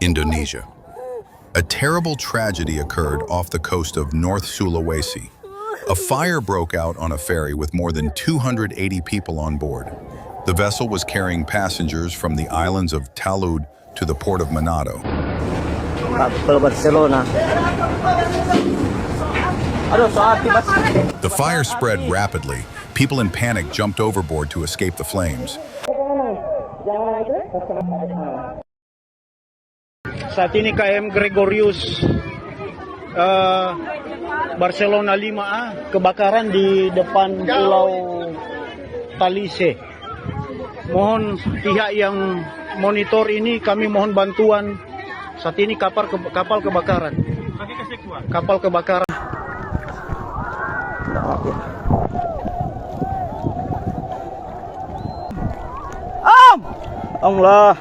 Indonesia. A terrible tragedy occurred off the coast of North Sulawesi. A fire broke out on a ferry with more than 280 people on board. The vessel was carrying passengers from the islands of Talud to the port of Manado. The fire spread rapidly. People in panic jumped overboard to escape the flames. Saat ini KM Gregorius Barcelona 5A kebakaran di depan Pulau Talise. Mohon pihak yang monitor ini, kami mohon bantuan. Saat ini kapal kebakaran. Kapal kebakaran. Allah,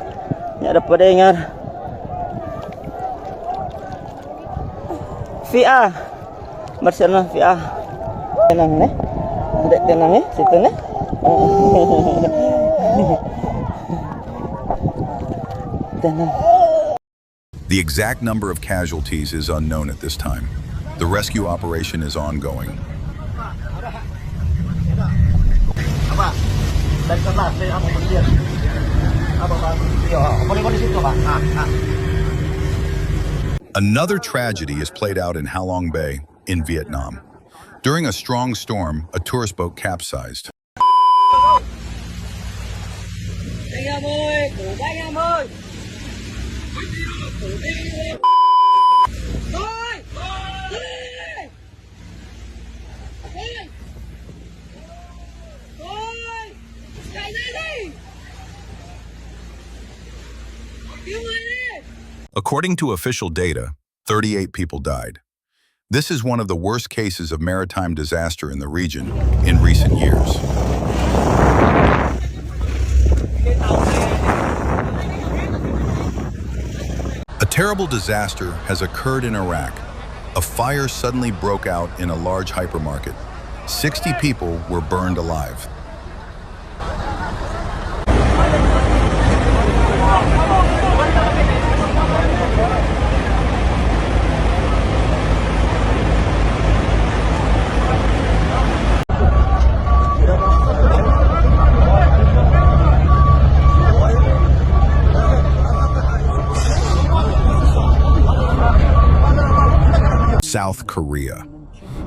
ini ada pendengar. Via Barcelona via. Tenang nih. Ada tenang nih, situ nih. The exact number of casualties is unknown at this time. The rescue operation is ongoing. Another tragedy is played out in Halong Bay in Vietnam. During a strong storm, a tourist boat capsized. According to official data, 38 people died. This is one of the worst cases of maritime disaster in the region in recent years. A terrible disaster has occurred in Iraq. A fire suddenly broke out in a large hypermarket. 60 people were burned alive. South Korea.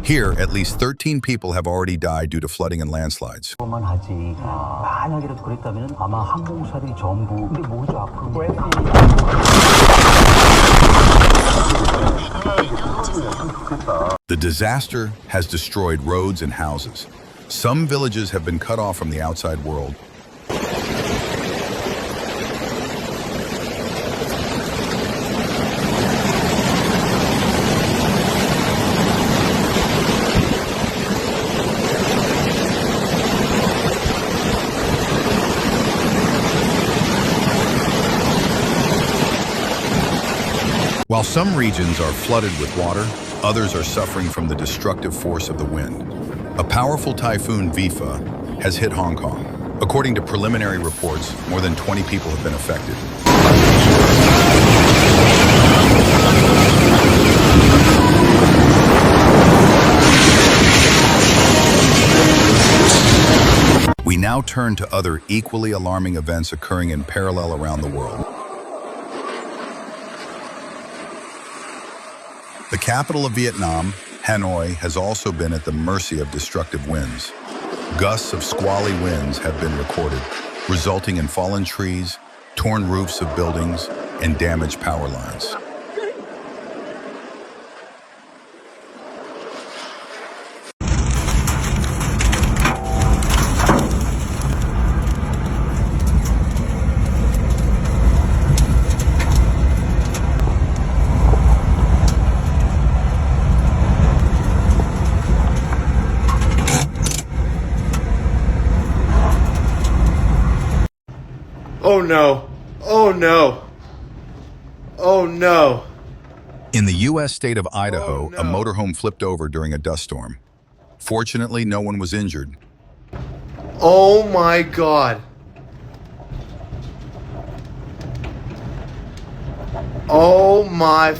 Here, at least 13 people have already died due to flooding and landslides. The disaster has destroyed roads and houses. Some villages have been cut off from the outside world. While some regions are flooded with water, others are suffering from the destructive force of the wind. A powerful typhoon, Wipha, has hit Hong Kong. According to preliminary reports, more than 20 people have been affected. We now turn to other equally alarming events occurring in parallel around the world. The capital of Vietnam, Hanoi, has also been at the mercy of destructive winds. Gusts of squally winds have been recorded, resulting in fallen trees, torn roofs of buildings, and damaged power lines. Oh no. Oh no. Oh no. In the U.S. state of Idaho, a motorhome flipped over during a dust storm. Fortunately, no one was injured. Oh my God. Oh my.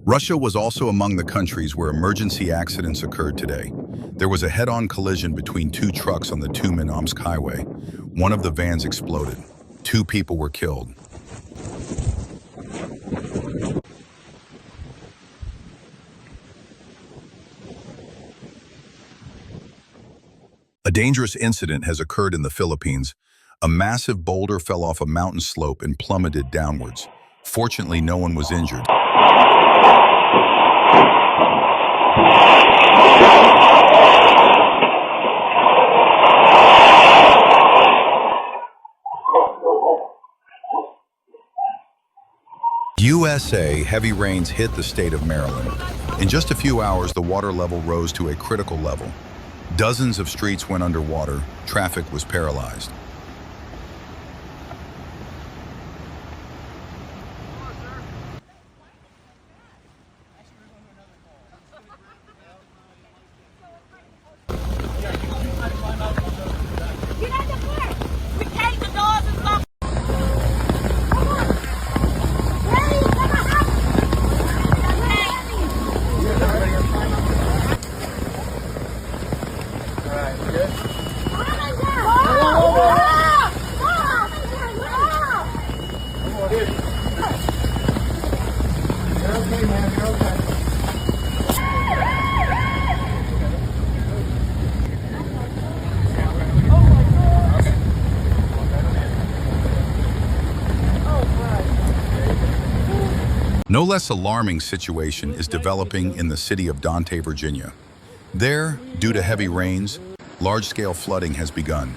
Russia was also among the countries where emergency accidents occurred today. There was a head-on collision between two trucks on the Typhoon highway. One of the vans exploded. 2 people were killed. A dangerous incident has occurred in the Philippines. A massive boulder fell off a mountain slope and plummeted downwards. Fortunately, no one was injured. USA, heavy rains hit the state of Maryland. In just a few hours, the water level rose to a critical level. Dozens of streets went underwater. Traffic was paralyzed. No less alarming situation is developing in the city of Dante, Virginia. There, due to heavy rains, large-scale flooding has begun.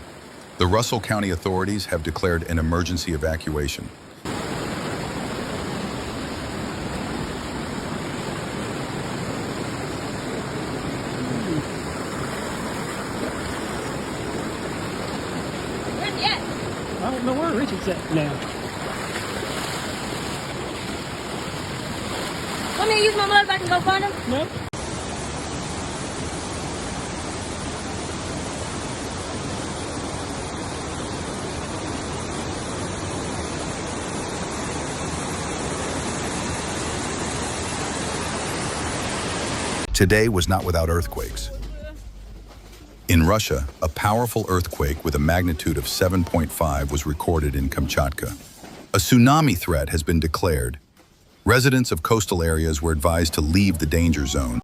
The Russell County authorities have declared an emergency evacuation. Where's he at? I don't know where Richard's at now. Want me to use my motorbike and go find him? No. Today was not without earthquakes. In Russia, a powerful earthquake with a magnitude of 7.5 was recorded in Kamchatka. A tsunami threat has been declared. Residents of coastal areas were advised to leave the danger zone.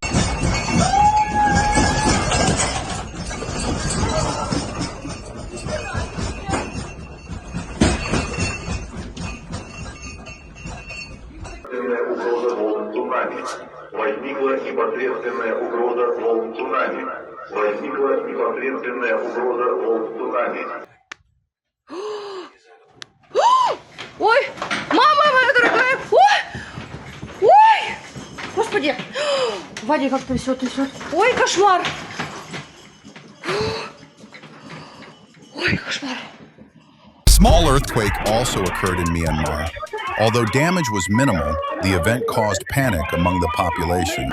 Возникла непосредственная угроза волн цунами. Возникла непосредственная угроза волн цунами. Ой, мама моя дорогая! Ой! Ой! Господи! В воде как трясет. Ой, кошмар! Ой, кошмар! Small earthquake also occurred in Myanmar. Although damage was minimal, the event caused panic among the population.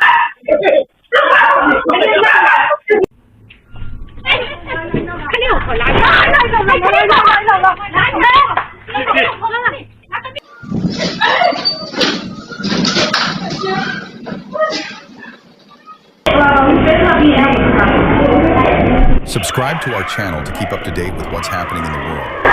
Subscribe to our channel to keep up to date with what's happening in the world.